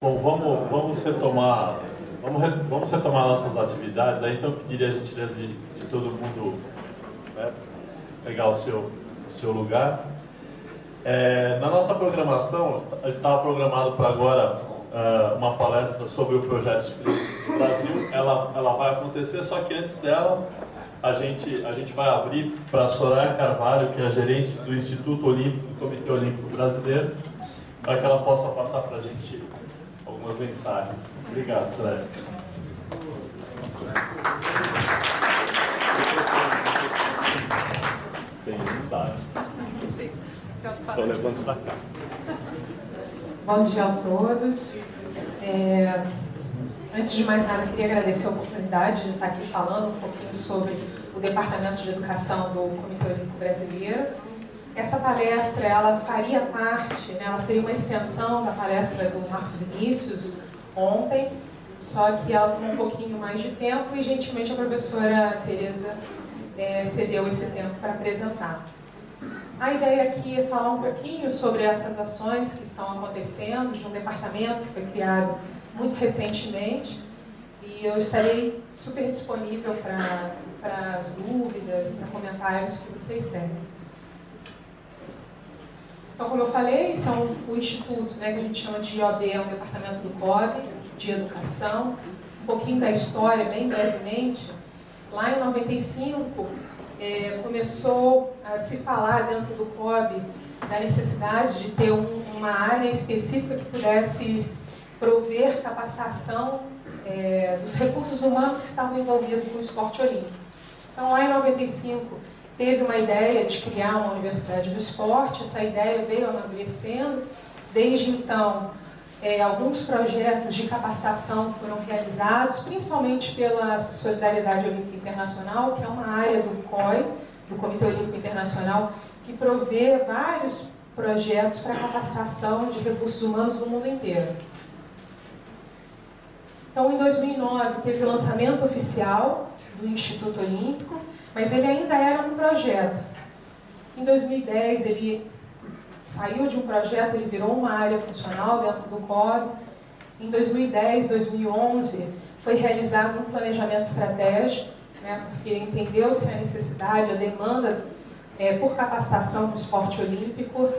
Bom, vamos retomar nossas atividades. Aí, então eu pediria a gentileza de todo mundo, né, pegar o seu lugar. Na nossa programação, estava programado para agora uma palestra sobre o projeto Sprints do Brasil. Ela vai acontecer, só que antes dela a gente vai abrir para a Soraya Carvalho, que é a gerente do Instituto Olímpico, do Comitê Olímpico Brasileiro, para que ela possa passar para a gente algumas mensagens. Obrigado, Soraya. Sem vontade. Estou levando para cá. Bom dia a todos. Antes de mais nada, queria agradecer a oportunidade de estar aqui falando um pouquinho sobre o Departamento de Educação do Comitê Olímpico Brasileiro. Essa palestra, ela faria parte, né, ela seria uma extensão da palestra do Marcos Vinícius ontem, só que ela tomou um pouquinho mais de tempo e, gentilmente, a professora Tereza cedeu esse tempo para apresentar. A ideia aqui é falar um pouquinho sobre essas ações que estão acontecendo de um departamento que foi criado muito recentemente, e eu estarei super disponível para as dúvidas, para comentários que vocês têm. Então, como eu falei, esse é o Instituto, né, que a gente chama de IOB, é um departamento do COB, de Educação. Um pouquinho da história, bem brevemente. Lá em 95, começou a se falar dentro do COB da necessidade de ter uma área específica que pudesse prover capacitação dos recursos humanos que estavam envolvidos com o esporte olímpico. Então, lá em 95, teve uma ideia de criar uma universidade do esporte. Essa ideia veio amadurecendo. Desde então, alguns projetos de capacitação foram realizados, principalmente pela Solidariedade Olímpica Internacional, que é uma área do COI, do Comitê Olímpico Internacional, que provê vários projetos para capacitação de recursos humanos no mundo inteiro. Então, em 2009, teve o lançamento oficial do Instituto Olímpico, mas ele ainda era um projeto. Em 2010, ele saiu de um projeto, ele virou uma área funcional dentro do COB. Em 2010, 2011, foi realizado um planejamento estratégico, né, porque entendeu-se a necessidade, a demanda por capacitação do esporte olímpico.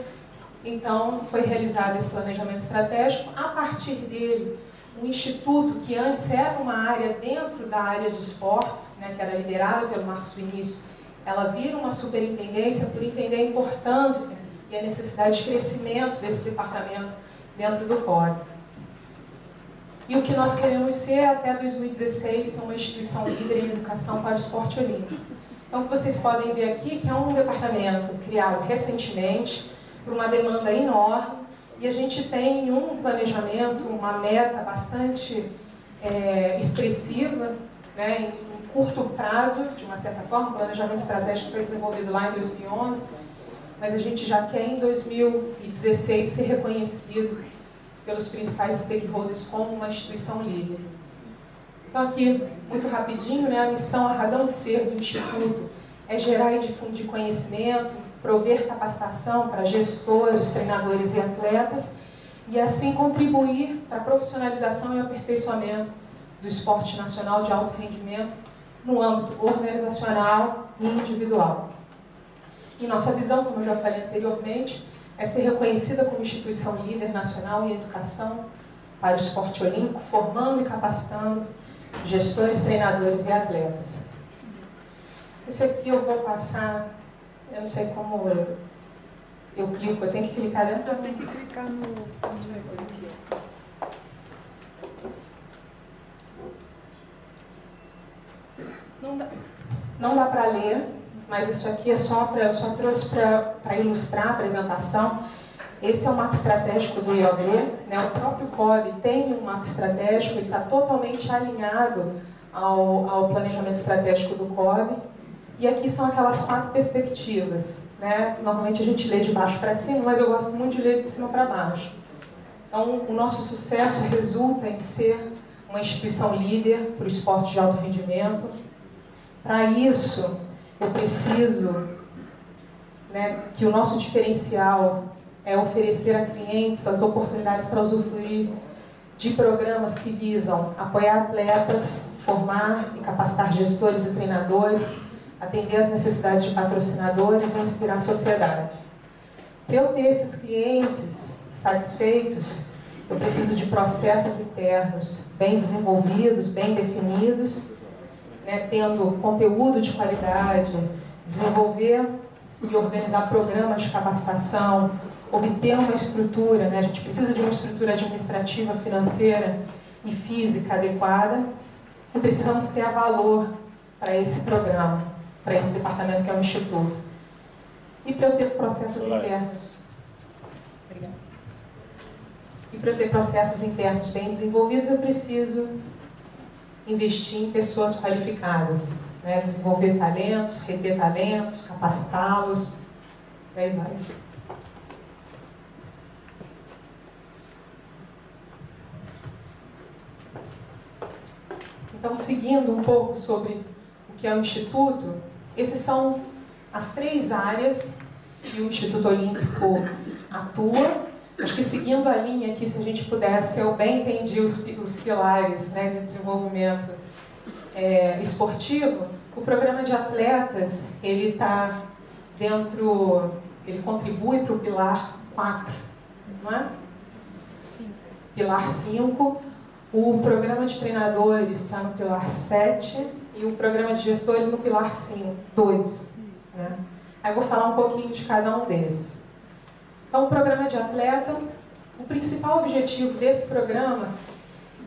Então, foi realizado esse planejamento estratégico. A partir dele, um instituto que antes era uma área dentro da área de esportes, né, que era liderada pelo Marcos Vinícius, ela vira uma superintendência por entender a importância e a necessidade de crescimento desse departamento dentro do COB. E o que nós queremos ser até 2016 ser uma instituição líder em educação para o esporte olímpico. Então, o que vocês podem ver aqui que é um departamento criado recentemente por uma demanda enorme. E a gente tem um planejamento, uma meta bastante expressiva, né, em curto prazo, de uma certa forma. O planejamento estratégico foi desenvolvido lá em 2011, mas a gente já quer em 2016 ser reconhecido pelos principais stakeholders como uma instituição líder. Então aqui, muito rapidinho, né, a missão, a razão de ser do Instituto é gerar e difundir conhecimento, prover capacitação para gestores, treinadores e atletas, e assim contribuir para a profissionalização e aperfeiçoamento do esporte nacional de alto rendimento no âmbito organizacional e individual. E nossa visão, como eu já falei anteriormente, é ser reconhecida como instituição líder nacional em educação para o esporte olímpico, formando e capacitando gestores, treinadores e atletas. Esse aqui eu vou passar. Eu não sei como eu clico, eu tenho que clicar dentro? Eu tenho que clicar no aqui. Não dá para ler, mas isso aqui eu só trouxe para ilustrar a apresentação. Esse é o mapa estratégico do IOB, né? O próprio COB tem um mapa estratégico, ele está totalmente alinhado ao planejamento estratégico do COB. E aqui são aquelas 4 perspectivas, né? Normalmente a gente lê de baixo para cima, mas eu gosto muito de ler de cima para baixo. Então, o nosso sucesso resulta em ser uma instituição líder para o esporte de alto rendimento. Para isso, eu preciso, né, que o nosso diferencial é oferecer a clientes as oportunidades para usufruir de programas que visam apoiar atletas, formar e capacitar gestores e treinadores, atender às necessidades de patrocinadores e inspirar a sociedade. Para eu ter esses clientes satisfeitos, eu preciso de processos internos bem desenvolvidos, bem definidos, né, tendo conteúdo de qualidade, desenvolver e organizar programas de capacitação, obter uma estrutura, né, a gente precisa de uma estrutura administrativa, financeira e física adequada, e precisamos criar valor para esse programa, para esse departamento que é o Instituto. E para eu ter processos internos. Obrigada. E para eu ter processos internos bem desenvolvidos, eu preciso investir em pessoas qualificadas, né? Desenvolver talentos, reter talentos, capacitá-los, e aí vai. Então, seguindo um pouco sobre o que é o Instituto, essas são as 3 áreas que o Instituto Olímpico atua. Acho que seguindo a linha aqui, se a gente pudesse, eu bem entendi os pilares, né, de desenvolvimento esportivo. O programa de atletas, ele está dentro, ele contribui para o pilar 4, não é? Sim. Pilar 5. O programa de treinadores está no pilar 7 e o programa de gestores no pilar 2. Né? Aí eu vou falar um pouquinho de cada um desses. Então, o programa de atleta, o principal objetivo desse programa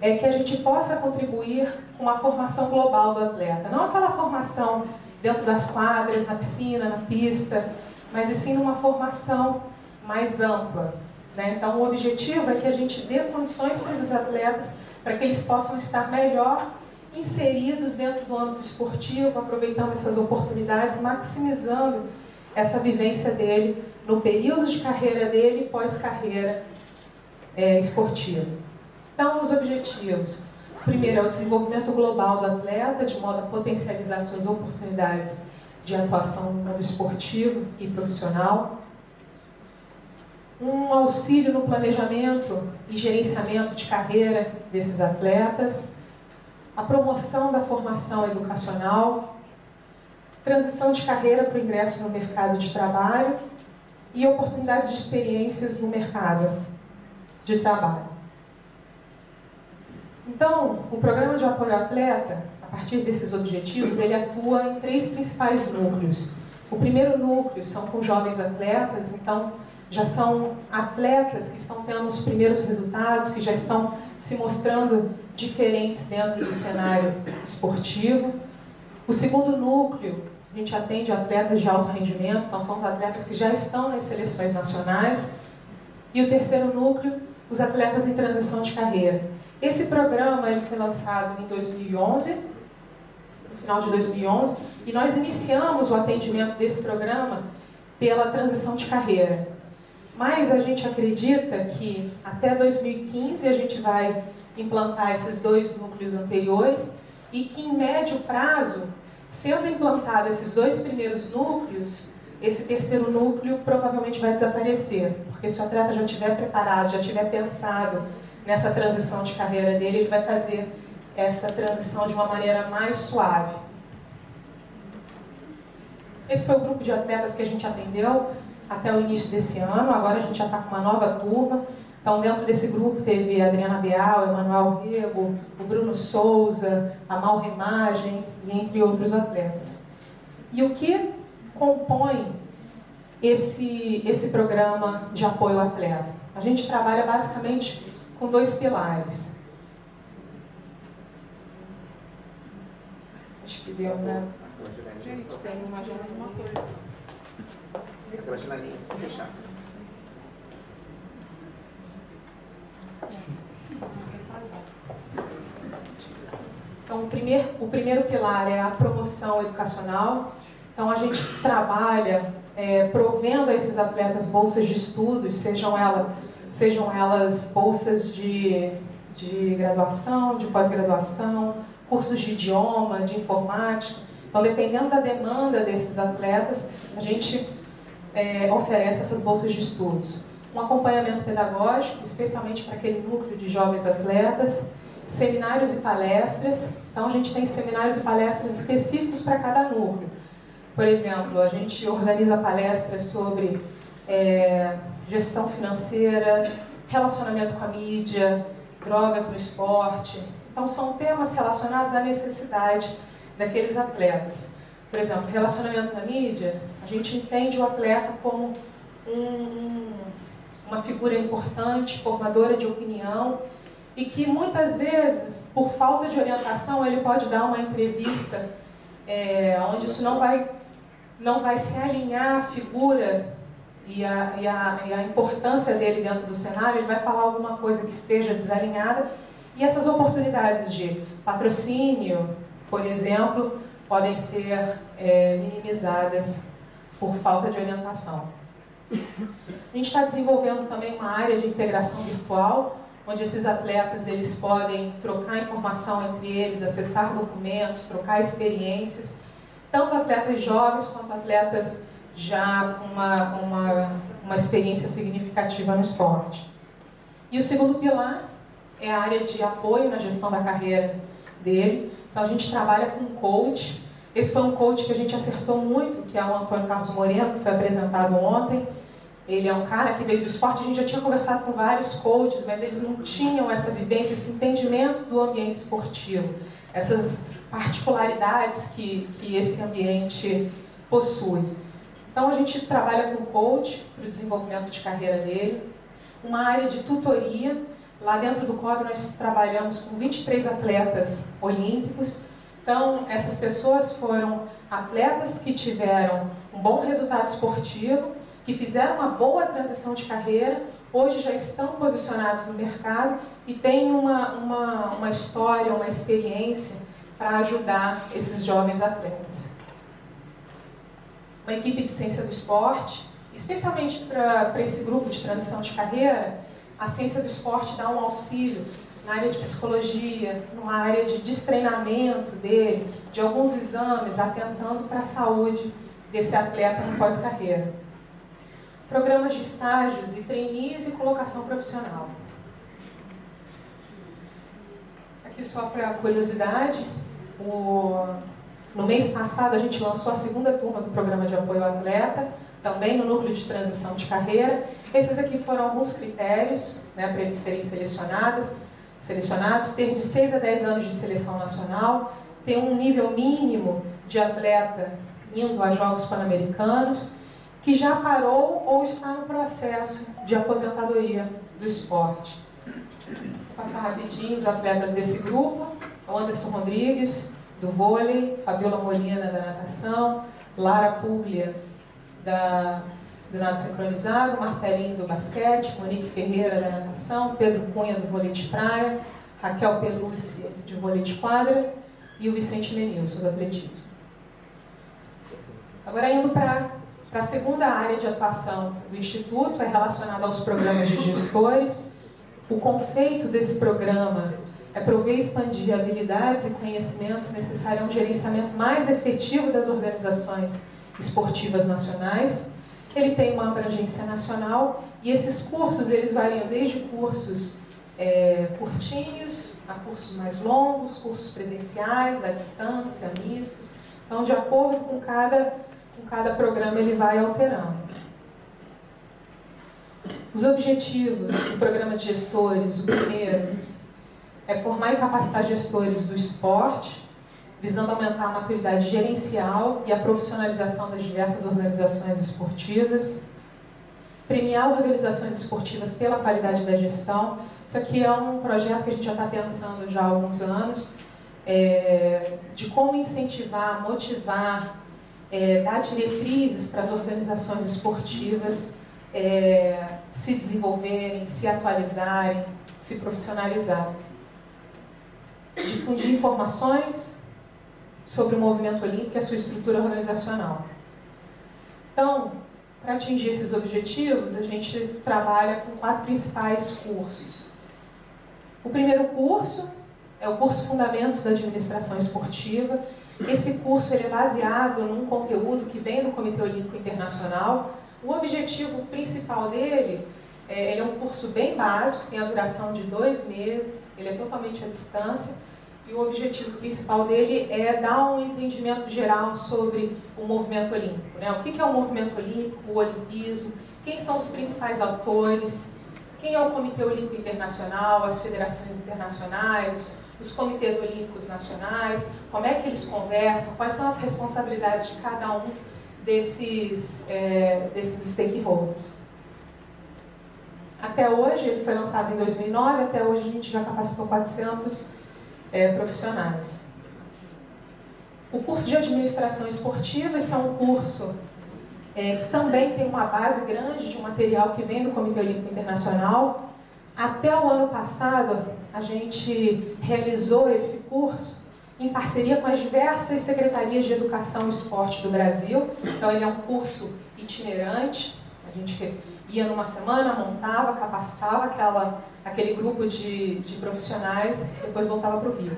é que a gente possa contribuir com a formação global do atleta. Não aquela formação dentro das quadras, na piscina, na pista, mas e sim uma formação mais ampla. Né? Então, o objetivo é que a gente dê condições para esses atletas para que eles possam estar melhor inseridos dentro do âmbito esportivo, aproveitando essas oportunidades, maximizando essa vivência dele no período de carreira dele e pós-carreira esportiva. Então, os objetivos. O primeiro é o desenvolvimento global do atleta, de modo a potencializar suas oportunidades de atuação no mundo esportivo e profissional. Um auxílio no planejamento e gerenciamento de carreira desses atletas, a promoção da formação educacional, transição de carreira para o ingresso no mercado de trabalho e oportunidades de experiências no mercado de trabalho. Então, o programa de apoio ao atleta, a partir desses objetivos, ele atua em 3 principais núcleos. O primeiro núcleo são com jovens atletas, então já são atletas que estão tendo os primeiros resultados, que já estão se mostrando diferentes dentro do cenário esportivo. O segundo núcleo, a gente atende atletas de alto rendimento, então são os atletas que já estão nas seleções nacionais. E o terceiro núcleo, os atletas em transição de carreira. Esse programa ele foi lançado em 2011, no final de 2011, e nós iniciamos o atendimento desse programa pela transição de carreira. Mas a gente acredita que até 2015 a gente vai implantar esses 2 núcleos anteriores e que em médio prazo, sendo implantado esses 2 primeiros núcleos, esse terceiro núcleo provavelmente vai desaparecer, porque se o atleta já estiver preparado, já tiver pensado nessa transição de carreira dele, ele vai fazer essa transição de uma maneira mais suave. Esse foi o grupo de atletas que a gente atendeu até o início desse ano. Agora a gente já está com uma nova turma. Então, dentro desse grupo teve a Adriana Beal, Emanuel Rego, o Bruno Souza, a Mal Remagem, e entre outros atletas. E o que compõe esse programa de apoio ao atleta? A gente trabalha basicamente com 2 pilares. Acho que deu, né? Gente, tem uma coisa. Aquela janelinha, fechar. Então, o primeiro pilar é a promoção educacional. Então, a gente trabalha provendo a esses atletas bolsas de estudos, sejam elas bolsas de graduação, de pós-graduação, cursos de idioma, de informática. Então, dependendo da demanda desses atletas, a gente oferece essas bolsas de estudos. um acompanhamento pedagógico, especialmente para aquele núcleo de jovens atletas, seminários e palestras. Então, a gente tem seminários e palestras específicos para cada núcleo. Por exemplo, a gente organiza palestras sobre gestão financeira, relacionamento com a mídia, drogas no esporte. Então, são temas relacionados à necessidade daqueles atletas. Por exemplo, relacionamento na mídia, a gente entende o atleta como uma figura importante, formadora de opinião, e que muitas vezes, por falta de orientação, ele pode dar uma entrevista onde isso não vai se alinhar à figura e a importância dele dentro do cenário. Ele vai falar alguma coisa que esteja desalinhada, e essas oportunidades de patrocínio, por exemplo, podem ser minimizadas por falta de orientação. A gente está desenvolvendo também uma área de integração virtual, onde esses atletas eles podem trocar informação entre eles, acessar documentos, trocar experiências, tanto atletas jovens quanto atletas já com uma experiência significativa no esporte. E o segundo pilar é a área de apoio na gestão da carreira dele. Então a gente trabalha com um coach. Esse foi um coach que a gente acertou muito, que é o Antônio Carlos Moreno, que foi apresentado ontem. Ele é um cara que veio do esporte. A gente já tinha conversado com vários coaches, mas eles não tinham essa vivência, esse entendimento do ambiente esportivo, essas particularidades que esse ambiente possui. Então a gente trabalha com coach para o desenvolvimento de carreira dele, uma área de tutoria. Lá dentro do COB nós trabalhamos com 23 atletas olímpicos. Então essas pessoas foram atletas que tiveram um bom resultado esportivo, que fizeram uma boa transição de carreira, hoje já estão posicionados no mercado e têm uma história, uma experiência para ajudar esses jovens atletas. Uma equipe de ciência do esporte, especialmente para esse grupo de transição de carreira, a ciência do esporte dá um auxílio na área de psicologia, numa área de destreinamento dele, de alguns exames, atentando para a saúde desse atleta no pós-carreira. Programas de estágios e trainees e colocação profissional. Aqui só para curiosidade, no mês passado a gente lançou a segunda turma do programa de apoio ao atleta, também no núcleo de transição de carreira. Esses aqui foram alguns critérios, né, para eles serem selecionados, ter de 6 a 10 anos de seleção nacional, ter um nível mínimo de atleta indo a Jogos Pan-Americanos, que já parou ou está no processo de aposentadoria do esporte. Vou passar rapidinho os atletas desse grupo: o Anderson Rodrigues, do vôlei, Fabiola Molina, da natação, Lara Puglia, do nado sincronizado, Marcelinho, do basquete, Monique Ferreira, da natação, Pedro Cunha, do vôlei de praia, Raquel Pelúcia, de vôlei de quadra, e o Vicente Lenilson, do atletismo. Agora, indo para a segunda área de atuação do Instituto, é relacionada aos programas de gestores. O conceito desse programa é prover e expandir habilidades e conhecimentos necessários a um gerenciamento mais efetivo das organizações esportivas nacionais. Ele tem uma abrangência nacional e esses cursos eles variam desde cursos curtinhos a cursos mais longos, cursos presenciais, à distância, mistos. Então, de acordo com cada programa, ele vai alterando. Os objetivos do programa de gestores: o primeiro é formar e capacitar gestores do esporte, visando aumentar a maturidade gerencial e a profissionalização das diversas organizações esportivas. Premiar organizações esportivas pela qualidade da gestão. Isso aqui é um projeto que a gente já está pensando já há alguns anos, de como incentivar, motivar, dar diretrizes para as organizações esportivas se desenvolverem, se atualizarem, se profissionalizarem. Difundir informações sobre o movimento olímpico e a sua estrutura organizacional. Então, para atingir esses objetivos, a gente trabalha com 4 principais cursos. O primeiro curso é o curso Fundamentos da Administração Esportiva. Esse curso ele é baseado num conteúdo que vem do Comitê Olímpico Internacional. O objetivo principal dele Ele é um curso bem básico, tem a duração de 2 meses, ele é totalmente à distância, e o objetivo principal dele é dar um entendimento geral sobre o movimento olímpico, né? O que é o movimento olímpico, o olimpismo, quem são os principais autores, quem é o Comitê Olímpico Internacional, as federações internacionais, os comitês olímpicos nacionais, como é que eles conversam, quais são as responsabilidades de cada um desses stakeholders. Até hoje, ele foi lançado em 2009, até hoje a gente já capacitou 400 profissionais. O curso de Administração Esportiva, esse é um curso que também tem uma base grande de um material que vem do Comitê Olímpico Internacional. Até o ano passado, a gente realizou esse curso em parceria com as diversas secretarias de educação e esporte do Brasil. Então, ele é um curso itinerante. A gente ia numa semana, montava, capacitava aquele grupo de profissionais, depois voltava para o Rio.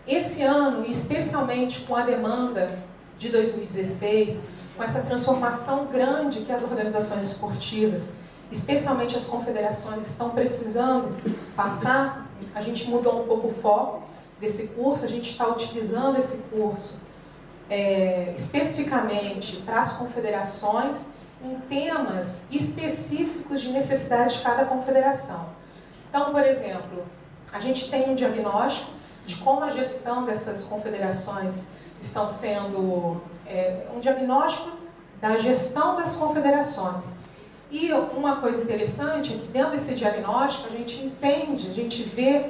Esse ano, especialmente com a demanda de 2016, com essa transformação grande que as organizações esportivas, especialmente as confederações, estão precisando passar, a gente mudou um pouco o foco desse curso, a gente está utilizando esse curso especificamente para as confederações em temas específicos de necessidade de cada confederação. Então, por exemplo, a gente tem um diagnóstico de como a gestão dessas confederações estão sendo um diagnóstico da gestão das confederações. E uma coisa interessante é que dentro desse diagnóstico a gente entende, a gente vê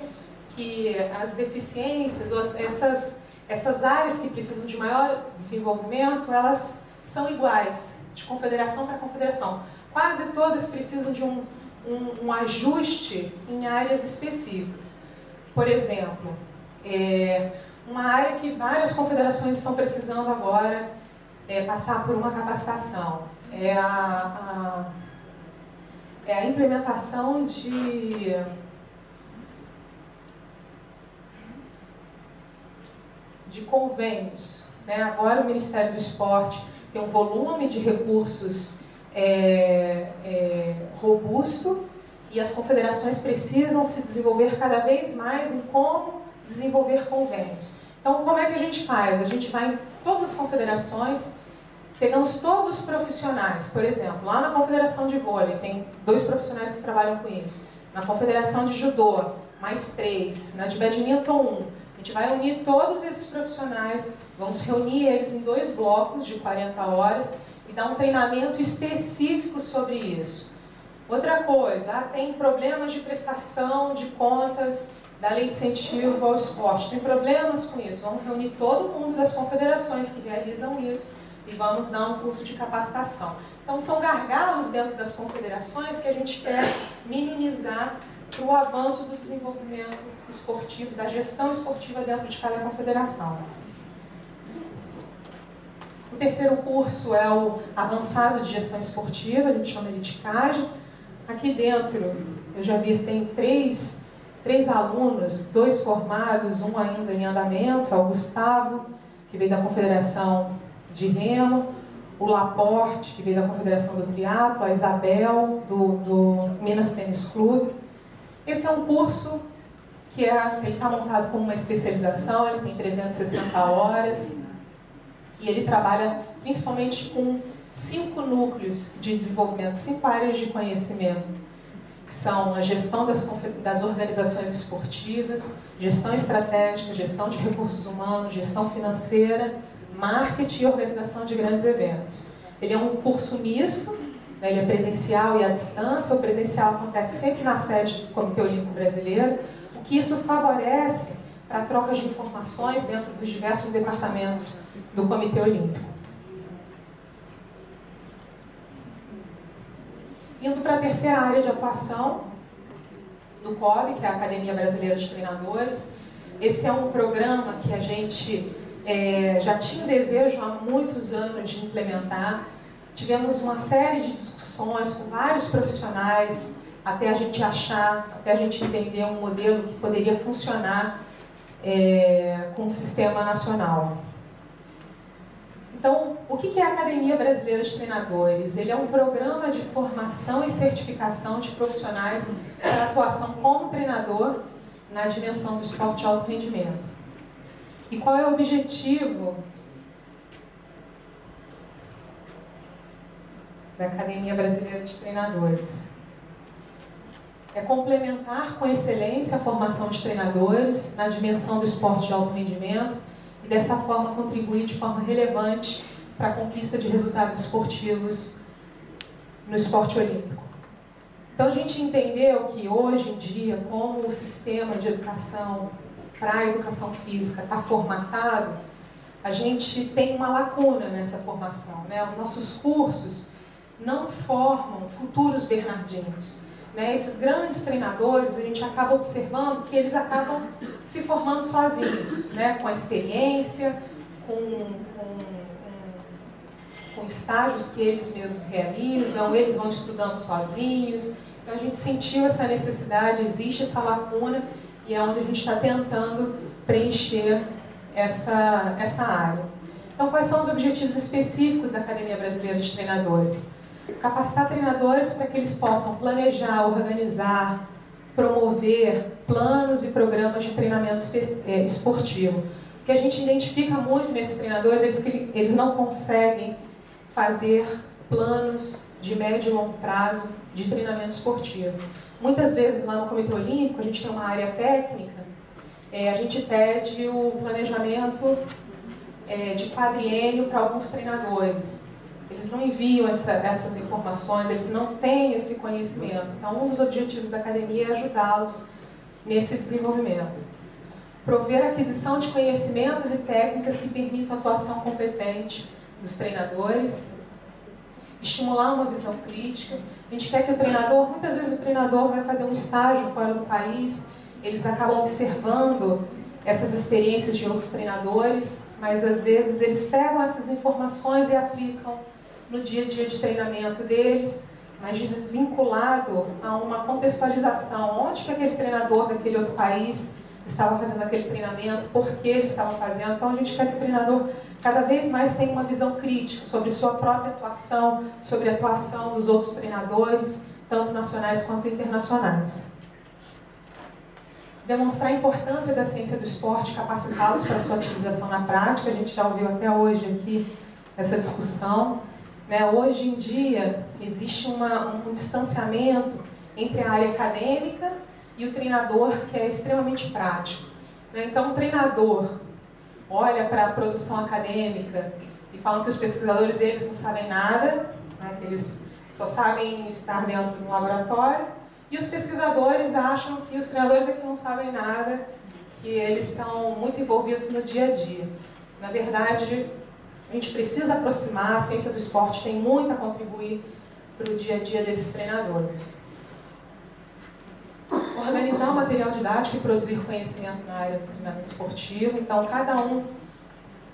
que as deficiências, ou essas áreas que precisam de maior desenvolvimento, elas são iguais, de confederação para confederação. Quase todas precisam de um ajuste em áreas específicas. Por exemplo, uma área que várias confederações estão precisando agora passar por uma capacitação é a implementação de convênios, né? Agora o Ministério do Esporte tem um volume de recursos robusto e as confederações precisam se desenvolver cada vez mais em como desenvolver convênios. Então, como é que a gente faz? A gente vai em todas as confederações, pegamos todos os profissionais. Por exemplo, lá na Confederação de Vôlei, tem 2 profissionais que trabalham com isso. Na Confederação de Judô, mais 3. Na de Badminton, 1. A gente vai unir todos esses profissionais, vamos reunir eles em 2 blocos de 40 horas e dar um treinamento específico sobre isso. Outra coisa, tem problemas de prestação de contas da Lei de Incentivo ao Esporte. Tem problemas com isso. Vamos reunir todo mundo das confederações que realizam isso e vamos dar um curso de capacitação. Então, são gargalos dentro das confederações que a gente quer minimizar para o avanço do desenvolvimento esportivo, da gestão esportiva dentro de cada confederação. O terceiro curso é o avançado de gestão esportiva, a gente chama ele de CAGE. Aqui dentro, eu já vi, tem três alunos, 2 formados, um ainda em andamento, é o Gustavo, que veio da Confederação de Remo, o Laporte, que veio da Confederação do Triatlo, a Isabel, do Minas Tênis Clube. Esse é um curso que ele está montado como uma especialização, ele tem 360 horas, e ele trabalha principalmente com 5 núcleos de desenvolvimento, 5 áreas de conhecimento, que são a gestão das organizações esportivas, gestão estratégica, gestão de recursos humanos, gestão financeira, marketing e organização de grandes eventos. Ele é um curso misto, né, ele é presencial e à distância. O presencial acontece sempre na sede do Comitê Olímpico Brasileiro, o que isso favorece para a troca de informações dentro dos diversos departamentos do Comitê Olímpico. Indo para a terceira área de atuação do COB, que é a Academia Brasileira de Treinadores. Esse é um programa que a gente já tinha desejo há muitos anos de implementar. Tivemos uma série de discussões com vários profissionais até a gente achar, até a gente entender um modelo que poderia funcionar com o sistema nacional. Então, o que é a Academia Brasileira de Treinadores? Ele é um programa de formação e certificação de profissionais para atuação como treinador na dimensão do esporte de alto rendimento. E qual é o objetivo da Academia Brasileira de Treinadores? É complementar com excelência a formação de treinadores na dimensão do esporte de alto rendimento e dessa forma contribuir de forma relevante para a conquista de resultados esportivos no esporte olímpico. Então a gente entendeu que hoje em dia, como o sistema de educação para a educação física está formatado, a gente tem uma lacuna nessa formação, né? Os nossos cursos não formam futuros Bernardinos, né? Esses grandes treinadores, a gente acaba observando que eles acabam se formando sozinhos, né? Com a experiência, com estágios que eles mesmos realizam, eles vão estudando sozinhos. Então a gente sentiu essa necessidade, existe essa lacuna, e é onde a gente está tentando preencher essa área. Então, quais são os objetivos específicos da Academia Brasileira de Treinadores? Capacitar treinadores para que eles possam planejar, organizar, promover planos e programas de treinamento esportivo. O que a gente identifica muito nesses treinadores é que eles não conseguem fazer planos de médio e longo prazo de treinamento esportivo. Muitas vezes lá no Comitê Olímpico, a gente tem uma área técnica, a gente pede o planejamento de quadriênio para alguns treinadores. Eles não enviam essas informações, eles não têm esse conhecimento. Então, um dos objetivos da academia é ajudá-los nesse desenvolvimento. Prover a aquisição de conhecimentos e técnicas que permitam a atuação competente dos treinadores. Estimular uma visão crítica. A gente quer que o treinador, muitas vezes o treinador vai fazer um estágio fora do país, eles acabam observando essas experiências de outros treinadores, mas às vezes eles pegam essas informações e aplicam no dia a dia de treinamento deles, mas desvinculado a uma contextualização. Onde que aquele treinador daquele outro país estava fazendo aquele treinamento, por que ele estava fazendo. Então a gente quer que o treinador cada vez mais tenha uma visão crítica sobre sua própria atuação, sobre a atuação dos outros treinadores, tanto nacionais quanto internacionais. Demonstrar a importância da ciência do esporte, capacitá-los para sua utilização na prática. A gente já ouviu até hoje aqui essa discussão, né? Hoje em dia existe um distanciamento entre a área acadêmica e o treinador, que é extremamente prático, né? Então o treinador olha para a produção acadêmica e falam que os pesquisadores deles não sabem nada, né? Que eles só sabem estar dentro de um laboratório. E os pesquisadores acham que os treinadores aqui não sabem nada, que eles estão muito envolvidos no dia a dia. Na verdade, a gente precisa aproximar, a ciência do esporte tem muito a contribuir para o dia a dia desses treinadores. Organizar o material didático e produzir conhecimento na área do treinamento esportivo. Então, cada um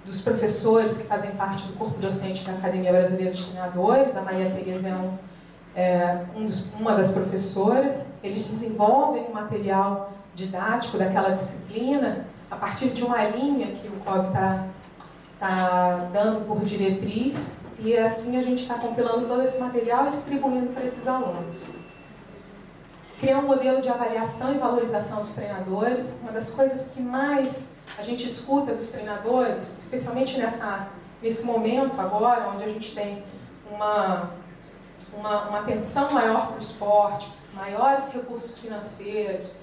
dos professores que fazem parte do corpo docente da Academia Brasileira de Treinadores, a Maria Tereza é uma das professoras, eles desenvolvem um material didático daquela disciplina a partir de uma linha que o COB está dando por diretriz, e assim a gente está compilando todo esse material e distribuindo para esses alunos. Criar um modelo de avaliação e valorização dos treinadores. Uma das coisas que mais a gente escuta dos treinadores, especialmente nesse momento agora, onde a gente tem uma atenção maior para o esporte, maiores recursos financeiros,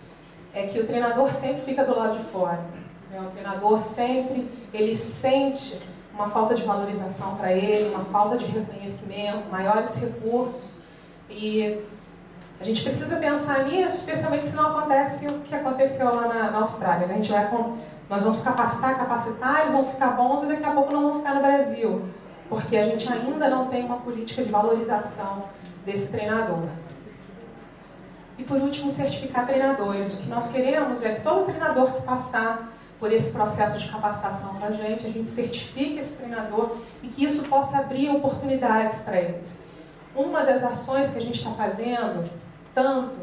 é que o treinador sempre fica do lado de fora, né? O treinador sempre, ele sente uma falta de valorização para ele, uma falta de reconhecimento, maiores recursos, e a gente precisa pensar nisso, especialmente se não acontece o que aconteceu lá na Austrália, né? Nós vamos capacitar, eles vão ficar bons e daqui a pouco não vão ficar no Brasil, porque a gente ainda não tem uma política de valorização desse treinador. E por último, certificar treinadores. O que nós queremos é que todo treinador que passar por esse processo de capacitação com a gente certifique esse treinador e que isso possa abrir oportunidades para eles. Uma das ações que a gente está fazendo, tanto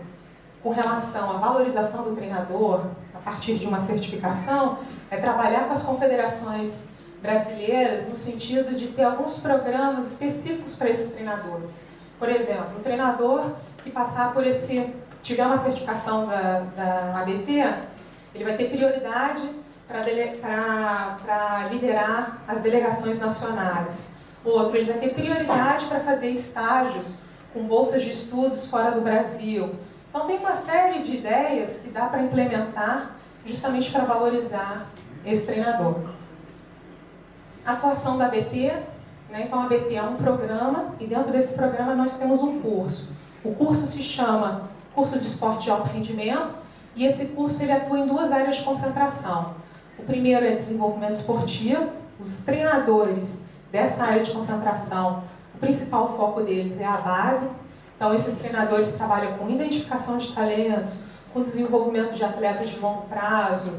com relação à valorização do treinador, a partir de uma certificação, é trabalhar com as confederações brasileiras, no sentido de ter alguns programas específicos para esses treinadores. Por exemplo, o treinador que passar por tiver uma certificação da ABT, ele vai ter prioridade para liderar as delegações nacionais. O outro, ele vai ter prioridade para fazer estágios com bolsas de estudos fora do Brasil. Então, tem uma série de ideias que dá para implementar justamente para valorizar esse treinador. A atuação da ABT, né? Então, a ABT é um programa e dentro desse programa nós temos um curso. O curso se chama Curso de Esporte de Alto Rendimento e esse curso ele atua em duas áreas de concentração. O primeiro é desenvolvimento esportivo. Os treinadores dessa área de concentração, o principal foco deles é a base. Então, esses treinadores trabalham com identificação de talentos, com desenvolvimento de atletas de longo prazo.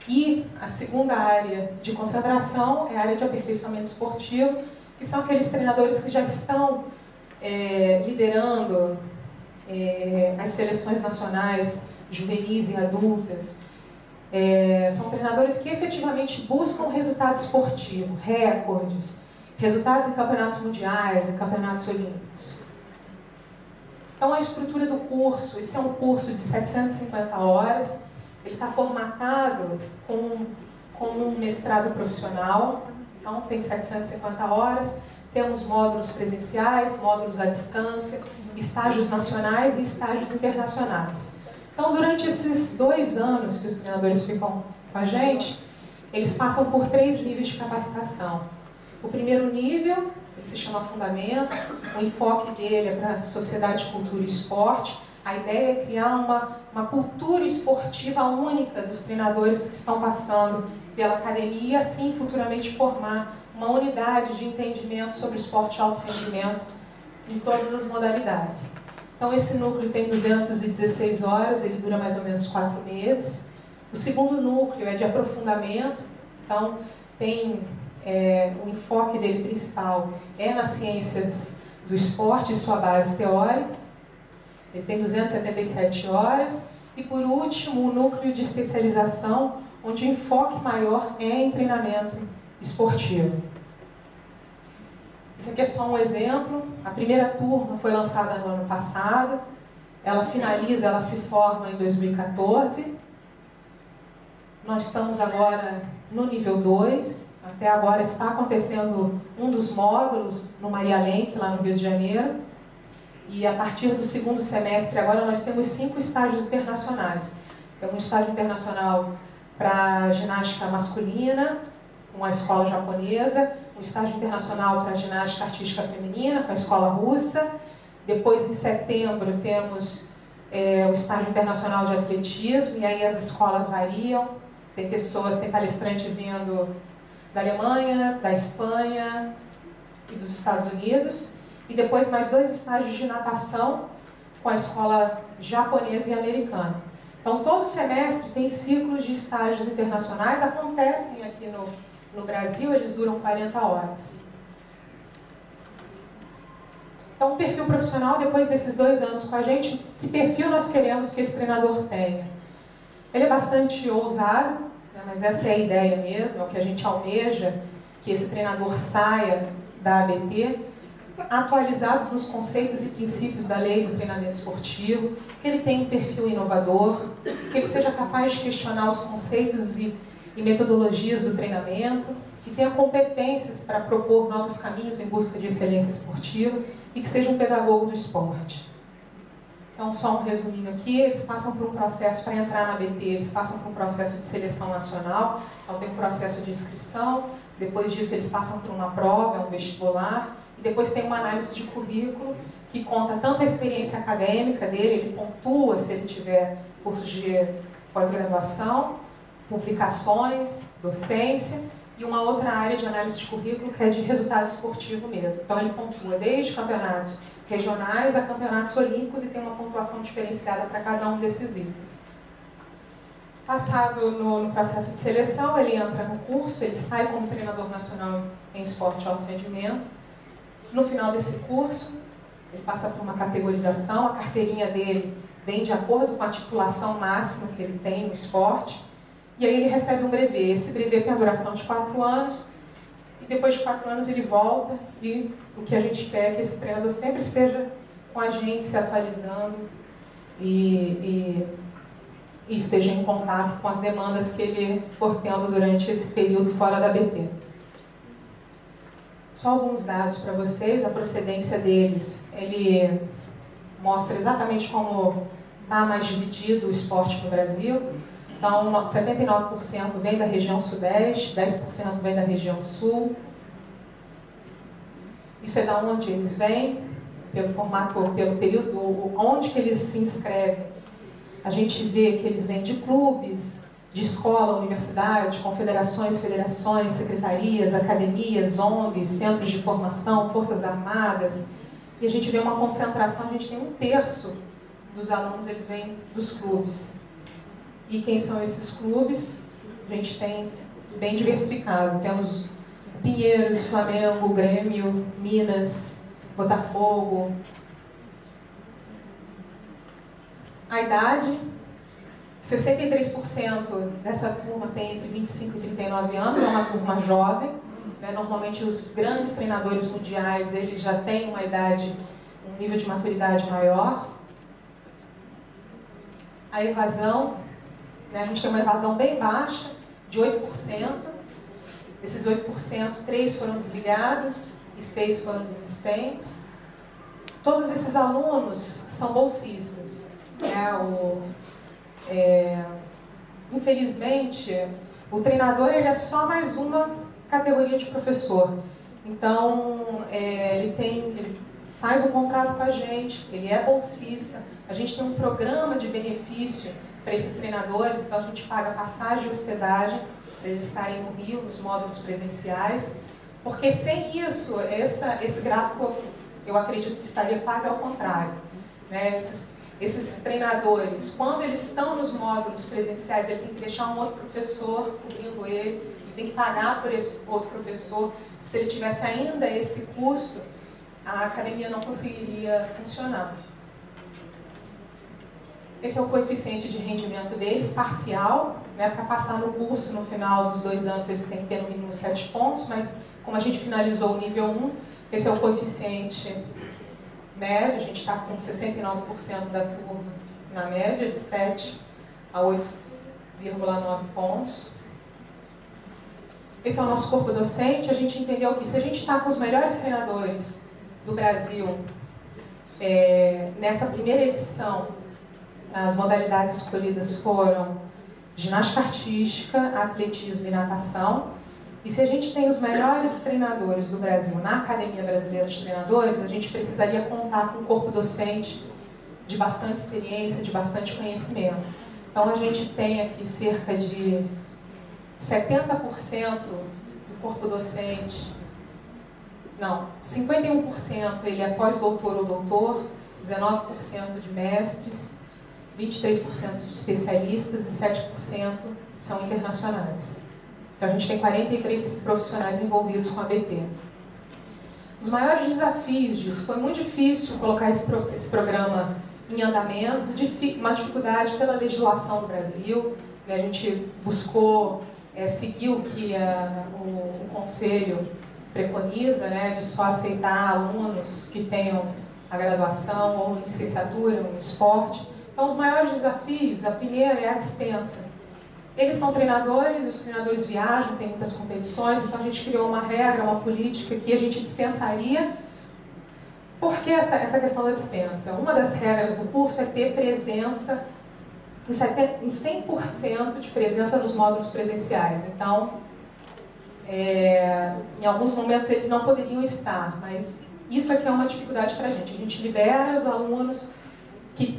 E a segunda área de concentração é a área de aperfeiçoamento esportivo, que são aqueles treinadores que já estão liderando as seleções nacionais juvenis e adultas. São treinadores que efetivamente buscam resultado esportivo, recordes, resultados em campeonatos mundiais, em campeonatos olímpicos. Então, a estrutura do curso, esse é um curso de 750 horas, ele está formatado como um mestrado profissional, então tem 750 horas, temos módulos presenciais, módulos à distância, estágios nacionais e estágios internacionais. Então, durante esses 2 anos que os treinadores ficam com a gente, eles passam por 3 níveis de capacitação. O primeiro nível, ele se chama Fundamento, o enfoque dele é para sociedade, cultura e esporte. A ideia é criar uma cultura esportiva única dos treinadores que estão passando pela academia e assim futuramente formar uma unidade de entendimento sobre o esporte de alto rendimento em todas as modalidades. Então, esse núcleo tem 216 horas, ele dura mais ou menos 4 meses. O segundo núcleo é de aprofundamento, então tem o enfoque dele principal é nas ciências do esporte e sua base teórica. Ele tem 277 horas. E, por último, o núcleo de especialização, onde o enfoque maior é em treinamento esportivo. Esse aqui é só um exemplo. A primeira turma foi lançada no ano passado. Ela finaliza, ela se forma em 2014. Nós estamos agora no nível 2. Até agora está acontecendo um dos módulos no Maria Lenk, lá no Rio de Janeiro. E a partir do segundo semestre, agora nós temos 5 estágios internacionais. Temos um estágio internacional para ginástica masculina, com a escola japonesa, um estágio internacional para ginástica artística feminina, com a escola russa. Depois, em setembro, temos o estágio internacional de atletismo, e aí as escolas variam. Tem palestrante vindo da Alemanha, da Espanha e dos Estados Unidos. E depois mais 2 estágios de natação com a escola japonesa e americana. Então, todo semestre tem ciclos de estágios internacionais, acontecem aqui no Brasil, eles duram 40 horas. Então, o perfil profissional, depois desses 2 anos com a gente, que perfil nós queremos que esse treinador tenha? Ele é bastante ousado, né, mas essa é a ideia mesmo, é o que a gente almeja, que esse treinador saia da ABT, atualizados nos conceitos e princípios da lei do treinamento esportivo, que ele tenha um perfil inovador, que ele seja capaz de questionar os conceitos e metodologias do treinamento, que tenha competências para propor novos caminhos em busca de excelência esportiva e que seja um pedagogo do esporte. Então, só um resuminho aqui, eles passam por um processo para entrar na ABT, eles passam por um processo de seleção nacional, então tem um processo de inscrição, depois disso eles passam por uma prova, um vestibular, e depois tem uma análise de currículo que conta tanto a experiência acadêmica dele, ele pontua se ele tiver cursos de pós-graduação, publicações, docência, e uma outra área de análise de currículo que é de resultado esportivo mesmo. Então ele pontua desde campeonatos regionais a campeonatos olímpicos e tem uma pontuação diferenciada para cada um desses itens. Passado no processo de seleção, ele entra no curso, ele sai como treinador nacional em esporte de alto rendimento. No final desse curso, ele passa por uma categorização, a carteirinha dele vem de acordo com a titulação máxima que ele tem no esporte, e aí ele recebe um brevet. Esse brevet tem a duração de 4 anos, e depois de 4 anos ele volta, e o que a gente quer é que esse treinador sempre esteja com a gente, se atualizando e esteja em contato com as demandas que ele for tendo durante esse período fora da BT. Só alguns dados para vocês. A procedência deles, ele mostra exatamente como está mais dividido o esporte no Brasil. Então, 79% vem da região sudeste, 10% vem da região sul. Isso é da onde eles vêm, pelo formato, pelo período, onde que eles se inscrevem. A gente vê que eles vêm de clubes, de escola, universidade, confederações, federações, secretarias, academias, ONGs, centros de formação, forças armadas. E a gente vê uma concentração, a gente tem 1/3 dos alunos, eles vêm dos clubes. E quem são esses clubes? A gente tem bem diversificado. Temos Pinheiros, Flamengo, Grêmio, Minas, Botafogo. A idade, 63% dessa turma tem entre 25 e 39 anos, é uma turma jovem. Né? Normalmente os grandes treinadores mundiais, eles já têm uma idade, um nível de maturidade maior. A evasão, né? A gente tem uma evasão bem baixa, de 8%. Desses 8%, 3 foram desligados e 6 foram desistentes. Todos esses alunos são bolsistas. Infelizmente, o treinador ele é só mais uma categoria de professor. Então, ele faz um contrato com a gente, ele é bolsista. A gente tem um programa de benefício para esses treinadores, então a gente paga passagem e hospedagem para eles estarem no Rio, nos módulos presenciais. Porque sem isso, esse gráfico, eu acredito que estaria quase ao contrário. Né? Esses treinadores, quando eles estão nos módulos presenciais, ele tem que deixar um outro professor cobrindo ele tem que pagar por esse outro professor. Se ele tivesse ainda esse custo, a academia não conseguiria funcionar. Esse é o coeficiente de rendimento deles, parcial, né? Para passar no curso, no final dos 2 anos, eles têm que ter no mínimo 7 pontos, mas como a gente finalizou o nível 1, esse é o coeficiente médio, a gente está com 69% da turma na média, de 7 a 8,9 pontos. Esse é o nosso corpo docente. A gente entendeu que se a gente está com os melhores treinadores do Brasil, nessa primeira edição, as modalidades escolhidas foram ginástica artística, atletismo e natação. E se a gente tem os melhores treinadores do Brasil na Academia Brasileira de Treinadores, a gente precisaria contar com um corpo docente de bastante experiência, de bastante conhecimento. Então a gente tem aqui cerca de 70% do corpo docente, não, 51% ele é pós-doutor ou doutor, 19% de mestres, 23% de especialistas e 7% são internacionais. Então a gente tem 43 profissionais envolvidos com a BT. Os maiores desafios disso, foi muito difícil colocar esse programa em andamento, uma dificuldade pela legislação do Brasil. A gente buscou seguir o que o Conselho preconiza, né, de só aceitar alunos que tenham a graduação ou licenciatura no esporte. Então, os maiores desafios, a primeira é a dispensa. Eles são treinadores, os treinadores viajam, tem muitas competições, então a gente criou uma regra, uma política que a gente dispensaria. Por que essa questão da dispensa? Uma das regras do curso é ter presença, em 100% de presença nos módulos presenciais. Então, em alguns momentos eles não poderiam estar, mas isso aqui é uma dificuldade para a gente. A gente libera os alunos que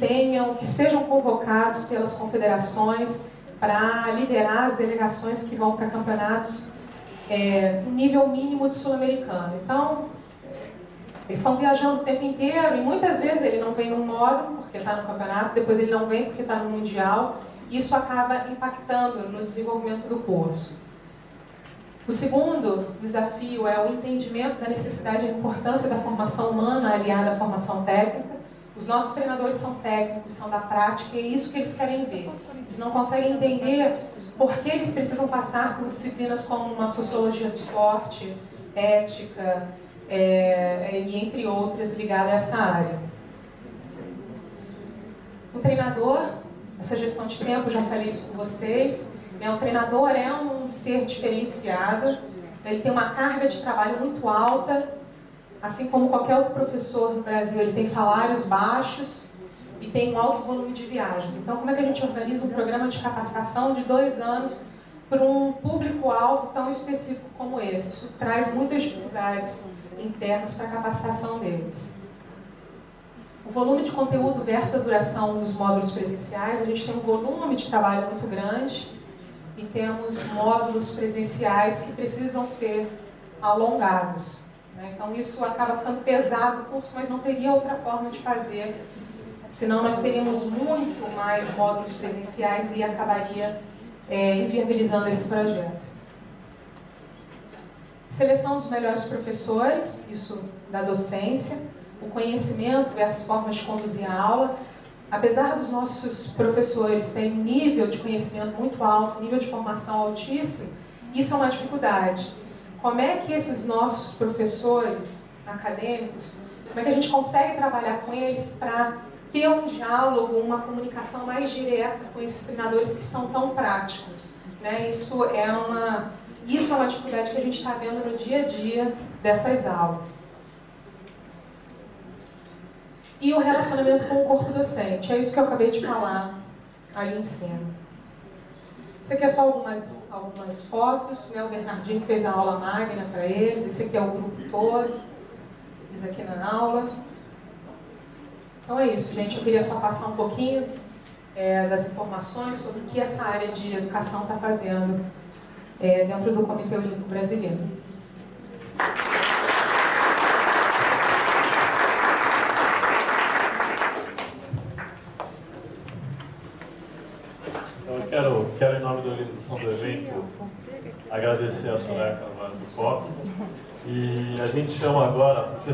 sejam convocados pelas confederações para liderar as delegações que vão para campeonatos no nível mínimo de sul-americano. Então, eles estão viajando o tempo inteiro e muitas vezes ele não vem no módulo porque está no campeonato, depois ele não vem porque está no mundial. Isso acaba impactando no desenvolvimento do curso. O segundo desafio é o entendimento da necessidade e importância da formação humana aliada à formação técnica. Os nossos treinadores são técnicos, são da prática, e é isso que eles querem ver. Eles não conseguem entender por que eles precisam passar por disciplinas como uma sociologia do esporte, ética, e entre outras ligadas a essa área. O treinador, essa gestão de tempo, já falei isso com vocês, o treinador é um ser diferenciado, ele tem uma carga de trabalho muito alta, assim como qualquer outro professor no Brasil, ele tem salários baixos e tem um alto volume de viagens. Então, como é que a gente organiza um programa de capacitação de 2 anos para um público-alvo tão específico como esse? Isso traz muitas dificuldades internas para a capacitação deles. O volume de conteúdo versus a duração dos módulos presenciais, a gente tem um volume de trabalho muito grande e temos módulos presenciais que precisam ser alongados. Então isso acaba ficando pesado no curso, mas não teria outra forma de fazer, senão nós teríamos muito mais módulos presenciais e acabaria inviabilizando esse projeto. Seleção dos melhores professores, isso da docência, o conhecimento versus formas de conduzir a aula. Apesar dos nossos professores terem nível de conhecimento muito alto, nível de formação altíssimo, isso é uma dificuldade. Como é que esses nossos professores acadêmicos, como é que a gente consegue trabalhar com eles para ter um diálogo, uma comunicação mais direta com esses treinadores que são tão práticos? Isso é uma dificuldade que a gente está vendo no dia a dia dessas aulas. E o relacionamento com o corpo docente, é isso que eu acabei de falar ali em cima. Isso aqui é só algumas fotos, o Bernardinho fez a aula magna para eles, esse aqui é o grupo todo, eles aqui na aula. Então é isso, gente, eu queria só passar um pouquinho das informações sobre o que essa área de educação está fazendo dentro do Comitê Olímpico Brasileiro. Eu quero, em nome da organização do evento, agradecer a Soraya Carvalho do COP. E a gente chama agora a professora